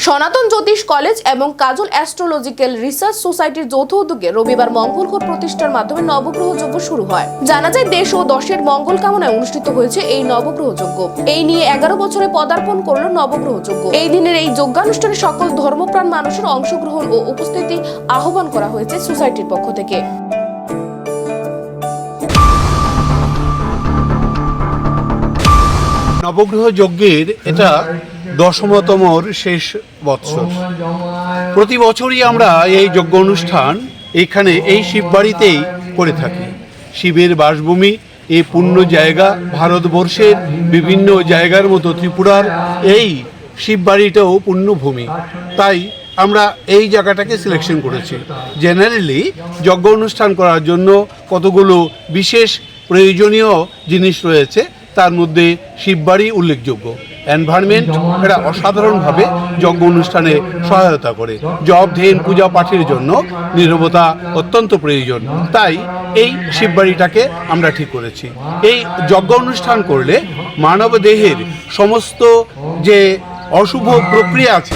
সনাতন জ্যোতিষ কলেজ এবং কাজল astrological research সোসাইটির যৌথ উদ্যোগে রবিবার মঙ্গল ঘট প্রতিষ্ঠার মাধ্যমে নবগ্রহ যজ্ঞ শুরু হয়। জানা যায় দেশ ও দশের মঙ্গল কামনায় অনুষ্ঠিত হয়েছে এই নবগ্রহ যজ্ঞ। এই নিয়ে 11 বছরে পদার্পণ করল নবগ্রহ যজ্ঞ। এই দিনের এই যজ্ঞানুষ্ঠানে সকল ধর্মপ্রাণ মানুষের অংশগ্রহণ ও উপস্থিতি আহ্বান করা হয়েছে সোসাইটির পক্ষ থেকে। নবগ্রহ যজ্ঞের এটা 10তম শেষ বৎসর। প্রতি বছরই আমরা এই যজ্ঞ অনুষ্ঠান এইখানে এই শিববাড়িতেই করে থাকি। শিবের বাসভূমি, এই পুণ্য জায়গা, ভারতবর্ষের বিভিন্ন জায়গার মতো ত্রিপুরার এই শিববাড়িটাও পুণ্যভূমি, তাই আমরা এই জায়গাটাকে সিলেকশন করেছি। জেনারেলি যজ্ঞ অনুষ্ঠান করার জন্য কতগুলো বিশেষ প্রয়োজনীয় জিনিস রয়েছে, তার মধ্যে শিববাড়ি উল্লেখযোগ্য। এনভায়রনমেন্ট এটা অসাধারণভাবে যজ্ঞ অনুষ্ঠানে সহায়তা করে। জপ, ধ্যান, পূজা পাঠের জন্য নীরবতা অত্যন্ত প্রয়োজন, তাই এই শিববাড়িটাকে আমরা ঠিক করেছি। এই যজ্ঞ অনুষ্ঠান করলে মানব দেহের সমস্ত যে অশুভ প্রক্রিয়া আছে